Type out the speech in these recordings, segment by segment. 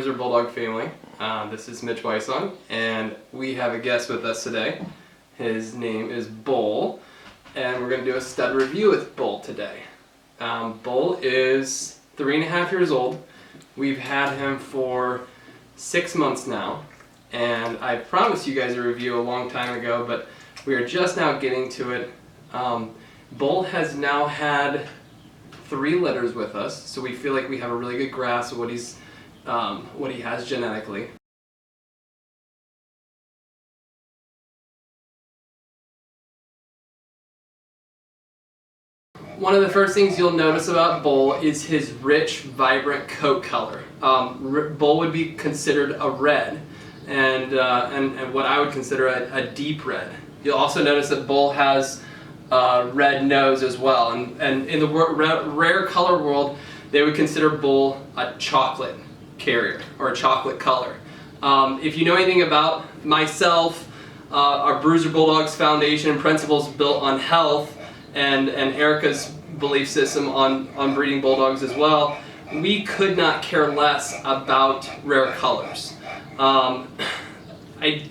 Bruiser Bulldog family. This is Mitch and we have a guest with us today. His name is Bull, and we're going to do a stud review with Bull today. Bull is 3.5 years old. We've had him for 6 months now, and I promised you guys a review a long time ago, but we are just now getting to it. Bull has now had 3 litters with us, so we feel like we have a really good grasp of what he has genetically. One of the first things you'll notice about Bull is his rich, vibrant coat color. Bull would be considered a red, and what I would consider a deep red. You'll also notice that Bull has a red nose as well, and in the rare color world, they would consider Bull a chocolate carrier or a chocolate color. If you know anything about myself, our Bruiser Bulldogs Foundation and principles built on health, and Erica's belief system on breeding bulldogs as well, we could not care less about rare colors. I'm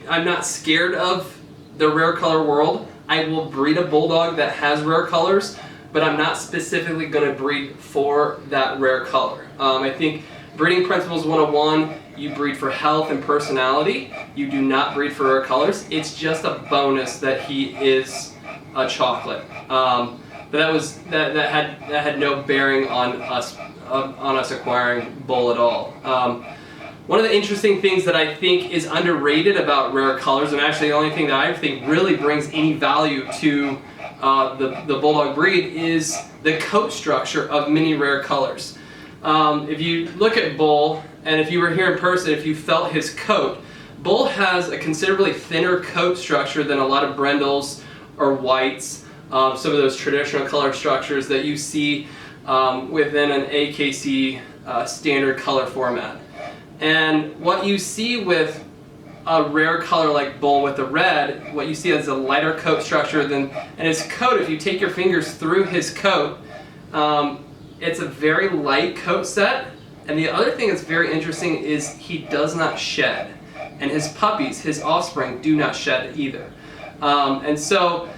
not scared of the rare color world. I will breed a bulldog that has rare colors, but I'm not specifically going to breed for that rare color. I think breeding principles 101, you breed for health and personality. You do not breed for rare colors. It's just a bonus that he is a chocolate. But that had no bearing on us acquiring Bull at all. One of the interesting things that I think is underrated about rare colors, and actually the only thing that I think really brings any value to the Bulldog breed, is the coat structure of many rare colors. If you look at Bull, and if you were here in person, if you felt his coat, Bull has a considerably thinner coat structure than a lot of brindles or whites, some of those traditional color structures that you see within an AKC standard color format. And what you see with a rare color like Bull with the red, what you see is a lighter coat structure and his coat, if you take your fingers through his coat, it's a very light coat set. And the other thing that's very interesting is he does not shed. And his puppies, his offspring, do not shed either. And so,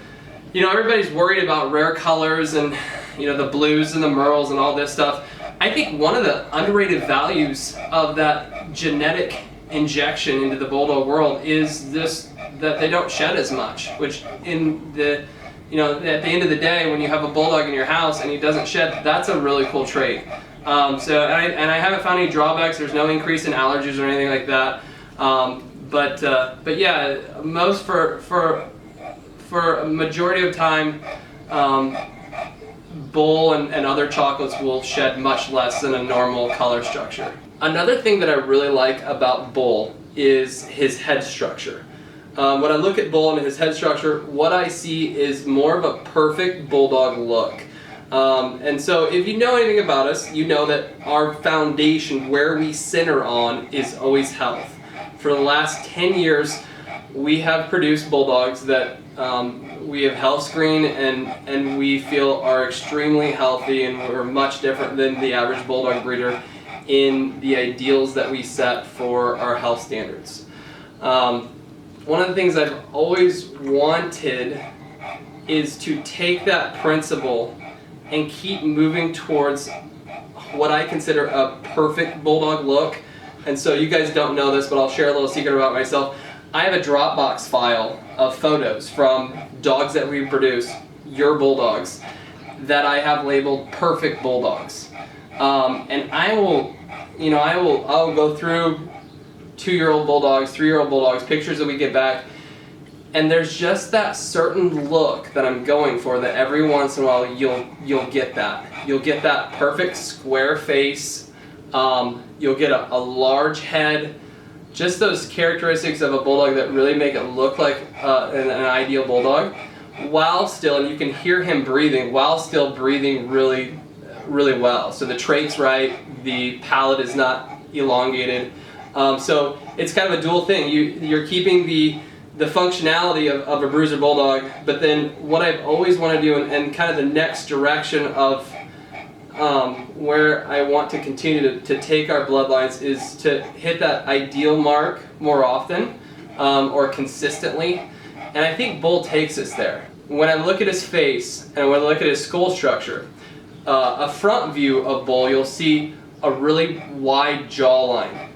you know, everybody's worried about rare colors and, you know, the blues and the merles and all this stuff. I think one of the underrated values of that genetic injection into the Bulldog world is this, that they don't shed as much, which in the, you know, at the end of the day, when you have a Bulldog in your house and he doesn't shed, that's a really cool trait. So I haven't found any drawbacks. There's no increase in allergies or anything like that. But yeah, most for a majority of time, Bull and other chocolates will shed much less than a normal color structure. Another thing that I really like about Bull is his head structure. When I look at Bull and his head structure, what I see is more of a perfect Bulldog look. And so if you know anything about us, you know that our foundation, where we center on, is always health. For the last 10 years, we have produced Bulldogs that we have health screened and we feel are extremely healthy, and we're much different than the average Bulldog breeder in the ideals that we set for our health standards. One of the things I've always wanted is to take that principle and keep moving towards what I consider a perfect Bulldog look. And so you guys don't know this, but I'll share a little secret about myself. I have a Dropbox file of photos from dogs that we produce, your Bulldogs, that I have labeled perfect Bulldogs. And I'll go through 2-year-old Bulldogs, 3-year-old Bulldogs, pictures that we get back, and there's just that certain look that I'm going for that every once in a while you'll get that. You'll get that perfect square face, you'll get a large head, just those characteristics of a Bulldog that really make it look like an ideal Bulldog, while still, and you can hear him breathing, while still breathing really, really well. So the trait's right, the palate is not elongated. So it's kind of a dual thing. You're keeping the functionality of a Bruiser Bulldog, but then what I've always wanted to do, and kind of the next direction of where I want to continue to take our bloodlines is to hit that ideal mark more often or consistently. And I think Bull takes us there. When I look at his face and when I look at his skull structure, a front view of Bull, you'll see a really wide jawline.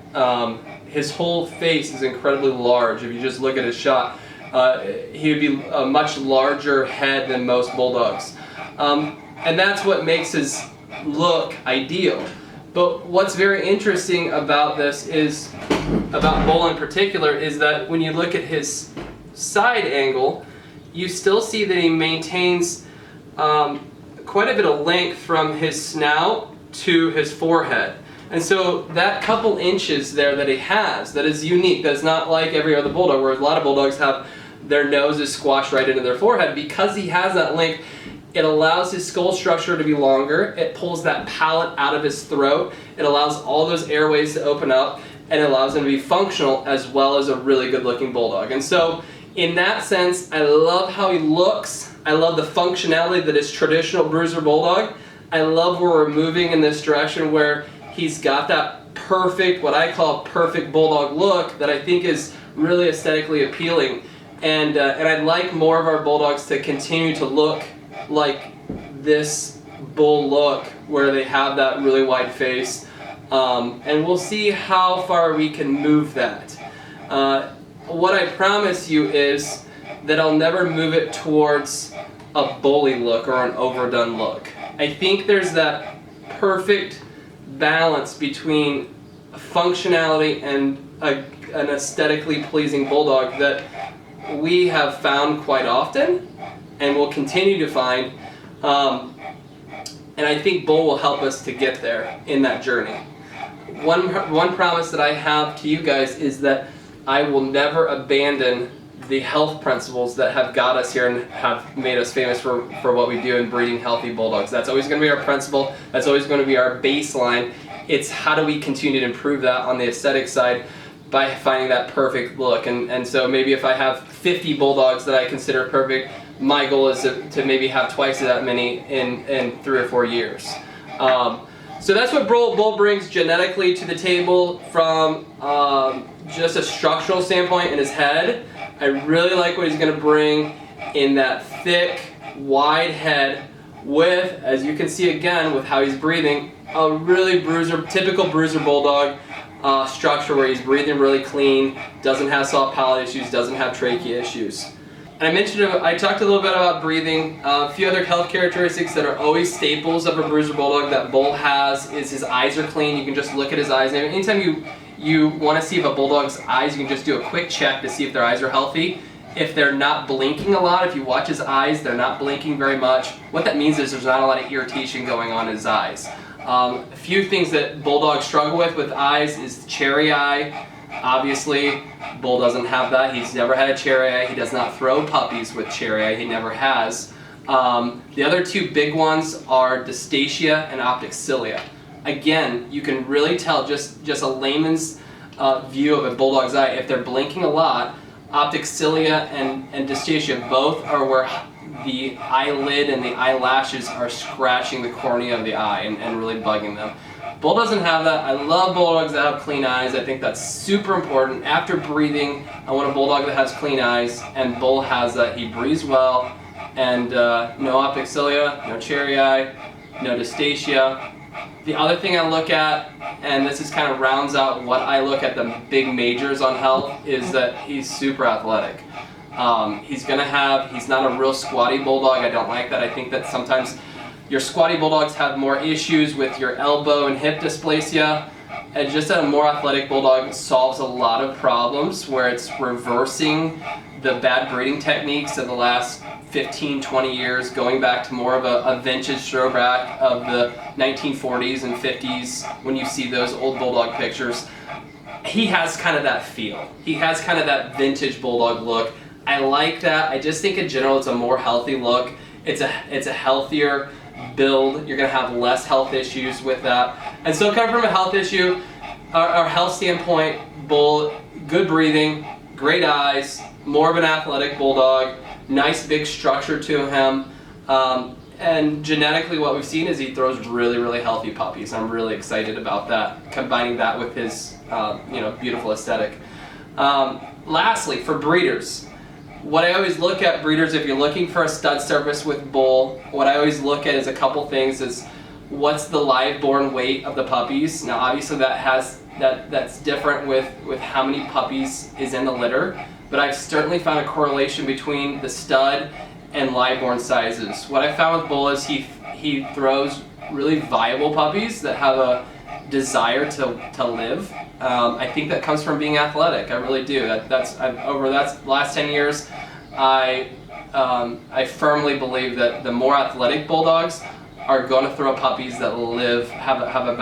His whole face is incredibly large. If you just look at his shot, he would be a much larger head than most bulldogs. And that's what makes his look ideal. But what's very interesting about this is, about Bull in particular, is that when you look at his side angle, you still see that he maintains quite a bit of length from his snout to his forehead. And so that couple inches there that he has, that is unique, that's not like every other bulldog, where a lot of bulldogs have their noses squashed right into their forehead. Because he has that length, it allows his skull structure to be longer, it pulls that palate out of his throat, it allows all those airways to open up, and it allows him to be functional as well as a really good looking bulldog. And so in that sense, I love how he looks, I love the functionality that is traditional Bruiser Bulldog. I love where we're moving in this direction where he's got that perfect, what I call perfect bulldog look that I think is really aesthetically appealing. And I'd like more of our bulldogs to continue to look like this Bull look, where they have that really wide face. And we'll see how far we can move that. What I promise you is that I'll never move it towards a bully look or an overdone look. I think there's that perfect balance between functionality and an aesthetically pleasing bulldog that we have found quite often and will continue to find, and I think Bull will help us to get there in that journey. One promise that I have to you guys is that I will never abandon the health principles that have got us here and have made us famous for what we do in breeding healthy bulldogs. That's always going to be our principle. That's always going to be our baseline. It's how do we continue to improve that on the aesthetic side by finding that perfect look. And so maybe if I have 50 bulldogs that I consider perfect, my goal is to maybe have twice that many in 3 or 4 years. So that's what Bull brings genetically to the table from just a structural standpoint in his head. I really like what he's going to bring in that thick, wide head with, as you can see again with how he's breathing, a really typical Bruiser Bulldog structure where he's breathing really clean, doesn't have soft palate issues, doesn't have trachea issues. And I talked a little bit about breathing. A few other health characteristics that are always staples of a Bruiser Bulldog that Bull has is his eyes are clean. You can just look at his eyes. And anytime you want to see if a bulldog's eyes, you can just do a quick check to see if their eyes are healthy. If they're not blinking a lot, if you watch his eyes, they're not blinking very much. What that means is there's not a lot of irritation going on in his eyes. A few things that bulldogs struggle with eyes is cherry eye. Obviously, Bull doesn't have that. He's never had a cherry eye. He does not throw puppies with cherry eye. He never has. The other two big ones are dystacia and optic cilia. Again, you can really tell just a layman's view of a bulldog's eye. If they're blinking a lot, optic cilia and dystacia both are where the eyelid and the eyelashes are scratching the cornea of the eye and really bugging them. Bull doesn't have that. I love bulldogs that have clean eyes. I think that's super important. After breathing, I want a bulldog that has clean eyes, and Bull has that. He breathes well, and no optic cilia, no cherry eye, no dystacia. The other thing I look at, and this is kind of rounds out what I look at the big majors on health, is that he's super athletic. He's not a real squatty bulldog. I don't like that. I think that sometimes your squatty bulldogs have more issues with your elbow and hip dysplasia. And just a more athletic bulldog solves a lot of problems where it's reversing the bad breeding techniques of the last 15, 20 years, going back to more of a vintage throwback of the 1940s and 50s when you see those old bulldog pictures. He has kind of that feel. He has kind of that vintage bulldog look. I like that. I just think in general it's a more healthy look. It's a healthier build. You're going to have less health issues with that. And so kind of from a health issue, our health standpoint, Bull, good breathing, great eyes, more of an athletic bulldog, nice big structure to him, And genetically what we've seen is he throws really, really healthy puppies. I'm really excited about that, combining that with his beautiful aesthetic. Lastly, for breeders, what I always look at breeders, if you're looking for a stud service with bull, what I always look at is a couple things. Is what's the live born weight of the puppies? Now obviously that's different with how many puppies is in the litter, but I've certainly found a correlation between the stud and live born sizes. What I found with bull is he throws really viable puppies that have a desire to live. I think that comes from being athletic. I really do. Over that last 10 years, I firmly believe that the more athletic bulldogs are going to throw puppies that live, have a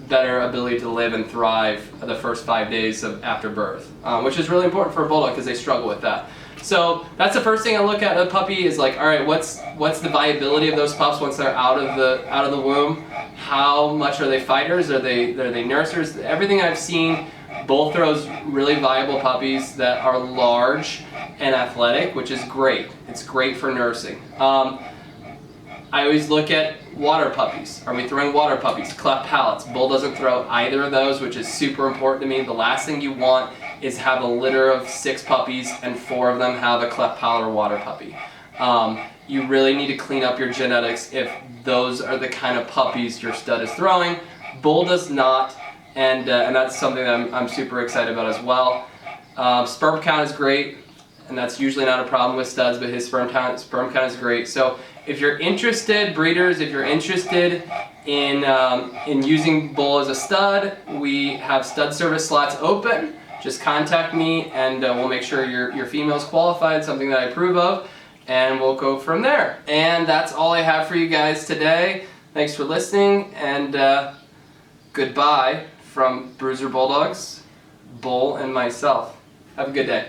better ability to live and thrive the first 5 days after birth, which is really important for a bulldog because they struggle with that. So that's the first thing I look at a puppy is like, all right, what's the viability of those pups once they're out of the womb? How much are they fighters? Are they nursers? Everything I've seen, bull throws really viable puppies that are large and athletic, which is great. It's great for nursing. I always look at water puppies. Are we throwing water puppies? Cleft palates. Bull doesn't throw either of those, which is super important to me. The last thing you want is have a litter of 6 puppies and 4 of them have a cleft palate or water puppy. You really need to clean up your genetics if those are the kind of puppies your stud is throwing. Bull does not, and that's something that I'm super excited about as well. Sperm count is great, and that's usually not a problem with studs, but his sperm count is great. So if you're interested, breeders, if you're interested in using bull as a stud, we have stud service slots open. Just contact me and we'll make sure your female's qualified, something that I approve of, and we'll go from there. And that's all I have for you guys today. Thanks for listening, and goodbye from Bruiser Bulldogs, Bull, and myself. Have a good day.